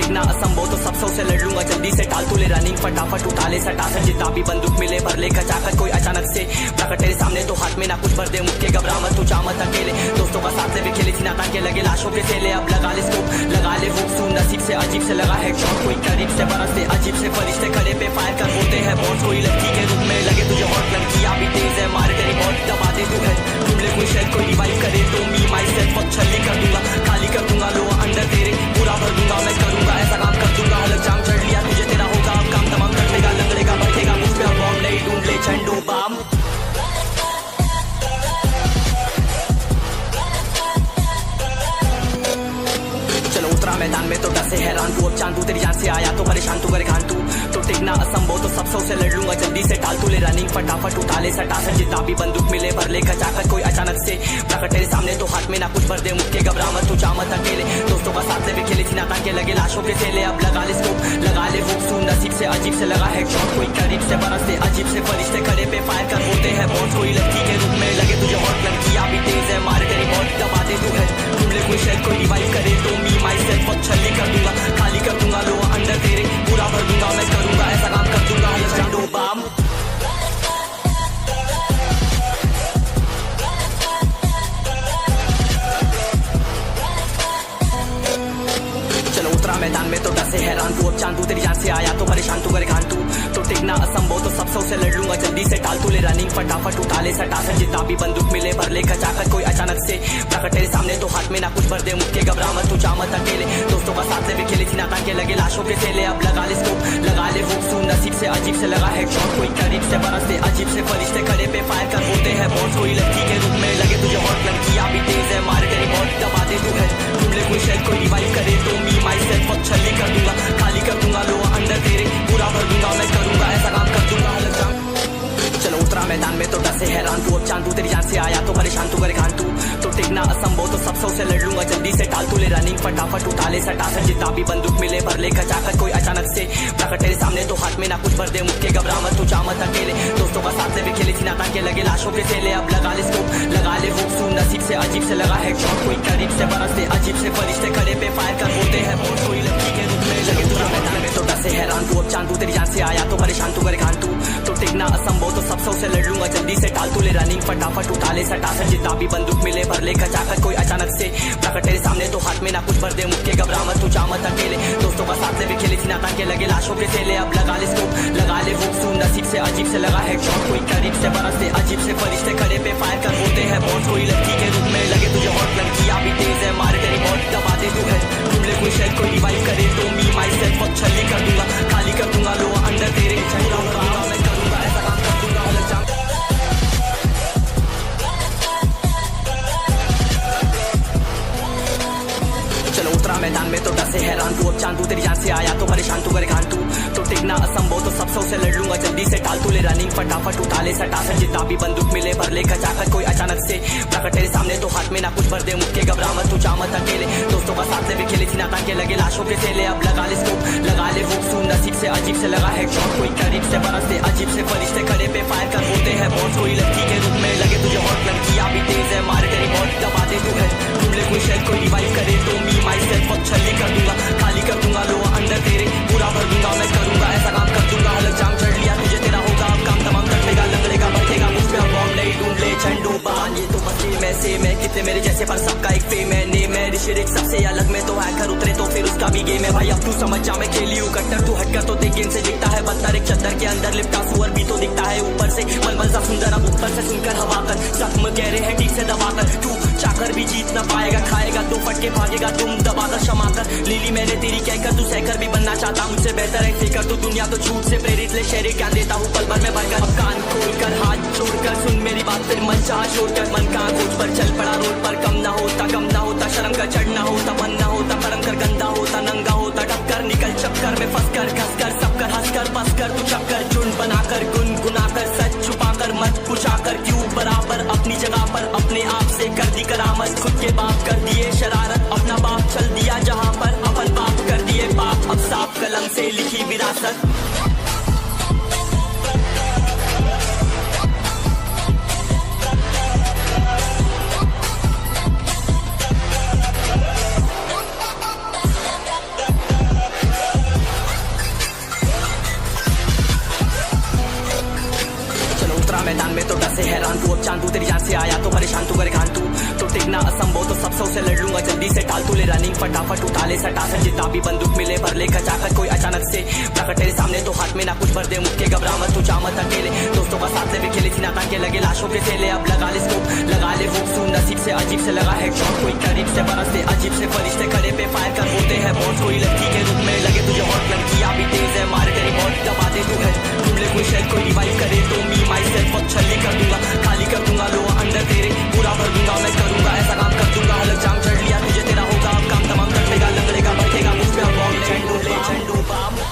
टिकना असंभव तो सब से लड़ लूंगा जल्दी से, टाल तू ले रनिंग फटाफट उठा ले सटा सर, जितना भी बंदूक मिले भर ले खचाकर कोई अचानक से प्रकट तेरे सामने तो हाथ में ना कुछ भर दे, मुक्के घबरा मत तू चामत अकेले, दोस्तों का साथ भी खेले थी नाता के लगे लाशों के सेले, अब लगा ले स्कोप लगा ले हुक सुन नसीब से अजीब से लगा है शॉट, कोई करीब से बरसते अजीब से फरिश्ते खड़े पे फायर कर होते हैं बॉस, कोई लड़की के रूप में लगे तुझे हॉट, लड़की अभी तेज है मारे तेरी मौत दबा दे तू है, ढूंढ ले कोई शायद कोई रिवाइव करे तो मी माई सेल्फ अब छल्ली कर दूंगा, खाली कर दूंगा लो अंदर तेरे पूरा भर दूंगा, मैं करूंगा ऐसा काम कर दूंगा, हलक जाम चढ़ लिया तुझे तेरा होगा अब काम तमाम कर देगा, लंगड़ेगा बैठेगा मुझ पे बॉम्ब नहीं ढूंढ ले झंडू बाम। चलो उतरा मैदान में तो डर से हैरान तू, अब चांद तू तेरी जान से आया तो परेशान तू करे खान तू, तो टिकना असंभव तो सब से लड़ लूंगा जल्दी से, टाल तू ले रनिंग फटाफट उठा ले सटा सर, जितना भी बंदूक मिले भर ले खचाकर कोई अचानक से प्रकट तेरे सामने तो हाथ में ना कुछ भर दे, मुक्के घबरा मत तू चामत अकेले, दोस्तों का साथ भी खेली थी नाता के लगे लाशों के सेले, अब लगा ले स्कोप लगा ले हुक सुन नसीब से अजीब से लगा है शॉट, कोई करीब से बरसते अजीब से फरिश्ते खड़े पे फायर कर होते हैं बॉस, कोई लड़की के रूप में लगे तुझे हॉट, लड़की अभी तेज है मारे तेरी मौत दबा दे तू है, ढूंढ ले कोई शायद कोई रिवाइव करे तो मी माई सेल्फ अब छल्ली कर दूंगा, खाली कर दूंगा लो अंदर तेरे पूरा भर दूंगा, मैं करूंगा ऐसा काम कर दूंगा हलक जाम बाम। उतरा मैदान में तो डर से हैरान तू, अब चांद तू तेरी जान से आया तो परेशान तू करे खान तू, तो टिकना असंभव तो सब से लड़ लूंगा जल्दी से, टाल तू ले रनिंग फटाफट उठा ले सटा सर, जितना भी बंदूक मिले भर ले खचाकर कोई अचानक से प्रकट तेरे सामने तो हाथ में ना कुछ भर दे, मुक्के घबरा मत तू चामत अकेले, दोस्तों का साथ भी खेली थी नाता के लगे लाशों के सेले, अब लगा ले स्कोप लगा ले हुक सुन नसीब से अजीब से लगा है शॉट, कोई करीब से बरसते अजीब से फरिश्ते खड़े पे फायर कर होते हैं बॉस, कोई लड़की के रूप में लगे तुझे हॉट, लड़की अभी तेज है मारे तेरी मौत दबा दे तू है, ढूंढ ले कोई शायद कोई रिवाइव करे तो मी माई सेल्फ अब छल्ली कर दूंगा, खाली कर दूंगा लो अंदर तेरे पूरा भर दूंगा, मैं करूंगा ऐसा काम कर दूंगा हलक जाम। चलो उतरा मैदान में तो डर से हैरान तू, अब चांद तू तेरी जान से आया तो परेशान तू करे खान तू, तो टिकना असंभव तो सब से लड़ लूंगा जल्दी से, टाल तू ले रनिंग फटाफट उठा ले सटा सर, जितना भी बंदूक मिले भर ले खचाकर कोई अचानक से प्रकट तेरे सामने तो हाथ में ना कुछ भर दे, मुक्के घबरा मत तू चामत अकेले, दोस्तों का साथ भी खेली थी नाता के लगे लाशों के सेले, अब लगा ले स्कोप लगा ले हुक सुन नसीब से अजीब से लगा है शॉट, कोई करीब से बरसते अजीब से फरिश्ते खड़े पे फायर कर होते हैं बॉस, कोई लड़की के रूप में लगे तुझे मैदान में तो डर से हैरान तू, अब चांद तू तेरी जान से आया तो परेशान तू करे खान तू, तो टिकना असंभव तो सब से लड़ लूंगा जल्दी से, टाल तू ले रनिंग फटाफट उठा ले सटा सर, जितना भी बंदूक मिले भर ले खचाकर कोई अचानक से प्रकट तेरे सामने तो हाथ में ना कुछ भर दे, मुक्के घबरा मत तू चामत अकेले, दोस्तों का साथ भी खेली थी नाता के लगे लाशों के सेले, अब लगा ले स्कोप लगा ले हुक सुन नसीब से अजीब से लगा है शॉट, कोई करीब से बरसते अजीब से फरिश्ते खड़े पे फायर कर होते हैं बॉस, कोई लड़की के रूप में लगे तुझे हॉट, लड़की अभी तेज है मारे तेरी मौत दबा दे तू है, ढूंढ ले कोई शायद कोई रिवाइव करे तो मी माई सेल्फ अब छल्ली कर दूंगा, खाली कर दूंगा लो अंदर तेरे पूरा भर दूंगा, मैं करूंगा ऐसा काम कर दूंगा हलक जाम। उतरा मैदान में तो डर से हैरान तू, अब चांद तू तेरी जान से आया तो परेशान तू करे खान तू, तो टिकना असंभव तो सब से लड़ लूंगा जल्दी से, टाल तू ले रनिंग फटाफट उठा ले सटा सर, जितना भी बंदूक मिले भर ले खचाकर कोई अचानक से प्रकट तेरे सामने तो हाथ में ना कुछ भर दे, मुक्के घबरा मत तू चामत अकेले, दोस्तों का साथ भी खेली थी नाता के लगे लाशों के सेले, अब लगा ले स्कोप लगा ले हुक सुन नसीब से अजीब से लगा है शॉट, कोई करीब से बरसते अजीब से फरिश्ते खड़े पे फायर कर होते हैं बॉस, कोई लड़की के रूप में लगे तुझे हॉट, लड़की अभी तेज है मारे तेरी मौत दबा दे तू है, ढूंढ ले कोई शायद कोई रिवाइव करे तो मी माई सेल्फ अब छल्ली कर दूंगा, खाली कर दूंगा लो अंदर तेरे पूरा भर दूंगा, मैं करूंगा ऐसा काम कर दूंगा हलक जाम चढ़ लिया तुझे तेरा होगा अब काम तमाम कर देगा, लंगड़ेगा बैठेगा मुझ पे बॉम्ब नहीं ढूंढ ले झंडू बाम, ये तो मसले में से मैं कितने मेरे जैसे पर सबका एक फेम है नेम है, ऋषिरिक सबसे अलग में तो हैकर उतरे तो फिर उसका भी गेम है भाई, अब तू समझ जा मैं खेली हूँ कट्टर, तू हटकर तो देख गेम से दिखता है बदतर, एक चद्दर के अंदर लिपटा सुअर भी तो दिखता है ऊपर से मलमल सा सुंदर, अब ऊपर से सुनकर हवा कर जख्म गहरे हैं ठीक से दबाकर, तू चाकर भी जीत ना पाएगा, खाएगा तो फटके भागेगा तुम दबाकर क्षमा कर, लीली मैंने तेरी कहकर तू सहकर भी बनना चाहता मुझसे बेहतर है फेकर, तू दुनिया तो झूठ से प्रेरित ले शेरे क्या देता हूँ पल भर में भरकर, अब कान खोलकर हाथ जोड़कर सुन मेरी बात, फिर मन चाह छोड़कर मन का खोज पर चल पड़ा रोड पर, कम ना होता शर्म का चढ़ना होता, मन ना होता परम कर गंदा होता, नंगा होता टक्कर निकल चक्कर में फंस कर घस कर सब कर हंस कर बस कर, तू चक्कर झुंड बनाकर गुनगुनाकर सच छुपाकर मत पूछाकर, क्यों बराबर अपनी जगह पर अपने आप से कर दी करामत, खुद के बाप कर दिए शरारत, अपना बाप चल दिया जहाँ पर अपन बाप कर दिए बाप, अब साफ कलम से लिखी विरासत। तो डर से हैरान तू अब चांद तू तेरी जान से आया तो परेशान तू करे खान तू तो टिकना असंभव तो सब से लड़ लूंगा जल्दी से टाल तू ले रनिंग फटाफट उठा ले सटा से जितना भी बंदूक मिले भर ले खचाकर कोई अचानक से प्रकट तेरे सामने तो हाथ में ना कुछ भर दे मुझके घबरा मत तू जा मत अकेले दोस्तों का साथ ले खेले सीना ताकि लगे लाशों के थैले अब लगा ले स्कोप लगा ले वो सुन नसीब से अजीब से लगा है शॉट कोई करीब से बरसते अजीब से फरिश्ते खड़े पे फायर कर होते हैं बॉस कोई लड़की के रूप में लगे तुझे हॉट लड़कियां भी तेज है मारे तेरी बॉट दबा दे तू है ढूंढ ले कोई शेल कोई रिवाइव करे तो मी माई सेल्फ अब छल्ली कर दूंगा खाली कर दूंगा लो अंदर तेरे पूरा भर दूंगा मैं करूंगा ऐसा काम कर दूंगा हलक जाम चढ़ लिया तुझे तेरा होगा अब काम तमाम कर देगा लंगड़ेगा बैठेगा मुझ पे बॉम्ब झंडू बम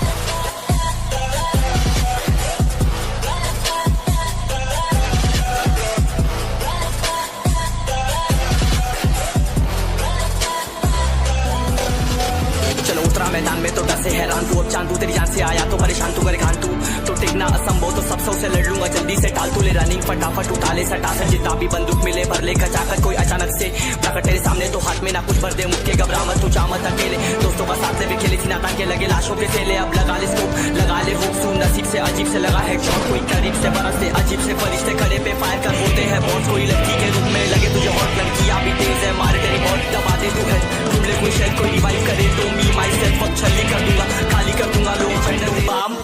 मैदान में तो डर से हैरान तू अब चांद तू तेरी जान से आया तो परेशान तू करे खान तू तो टिकना असंभव तो सब से लड़ लूंगा जल्दी से टाल तू ले रनिंग फटाफट उठा ले सटा से जितना भी बंदूक मिले भर ले खचाकर कोई अचानक से प्रकट तेरे सामने तो हाथ में ना कुछ भर दे मुझके घबरा मत तू जा मत अकेले दोस्तों का साथ ले खेले सीना ताकि लगे लाशों के थैले अब लगा ले स्कोप लगा ले वो सुन नसीब से अजीब से लगा है शॉट कोई करीब से बरसते अजीब से फरिश्ते खड़े पे फायर कर होते हैं बॉस कोई लड़की के रूप में लगे तुझे हॉट लड़कियां भी तेज है मारे तेरी बॉट दबा दे तू है ढूंढ ले कोई शेल कोई रिवाइव करे तो मी माई सेल्फ अब छल्ली कर दूंगा खाली कर दूंगा लो झंडू बम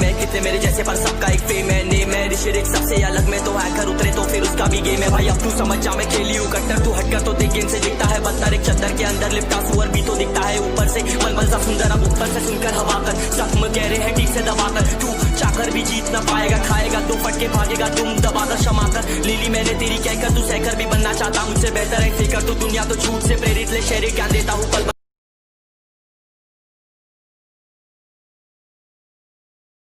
मैं कितने मेरे जैसे पर सबका एक फेम है नेम है ऋषिरिक सबसे अलग में तो हैकर उतरे तो फिर उसका भी गेम है भाई अब तू समझ जा मैं खेली हूँ कट्टर तू हटकर तो देख गेम से दिखता है बदतर एक चद्दर के अंदर लिपटा सुअर भी तो दिखता है ऊपर से मलमल सा सुंदर अब ऊपर से सुनकर हवा कर जख्म गहरे हैं ठीक से दबाकर तू चाकर भी जीत ना पाएगा खाएगा तो फटके भागेगा तुम दबाकर क्षमा कर लीली मैंने तेरी कहकर तू सहकर भी बनना चाहता मुझसे बेहतर है फेकर तू दुनिया तो झूठ से प्रेरित ले शेरे क्या देता हूँ पल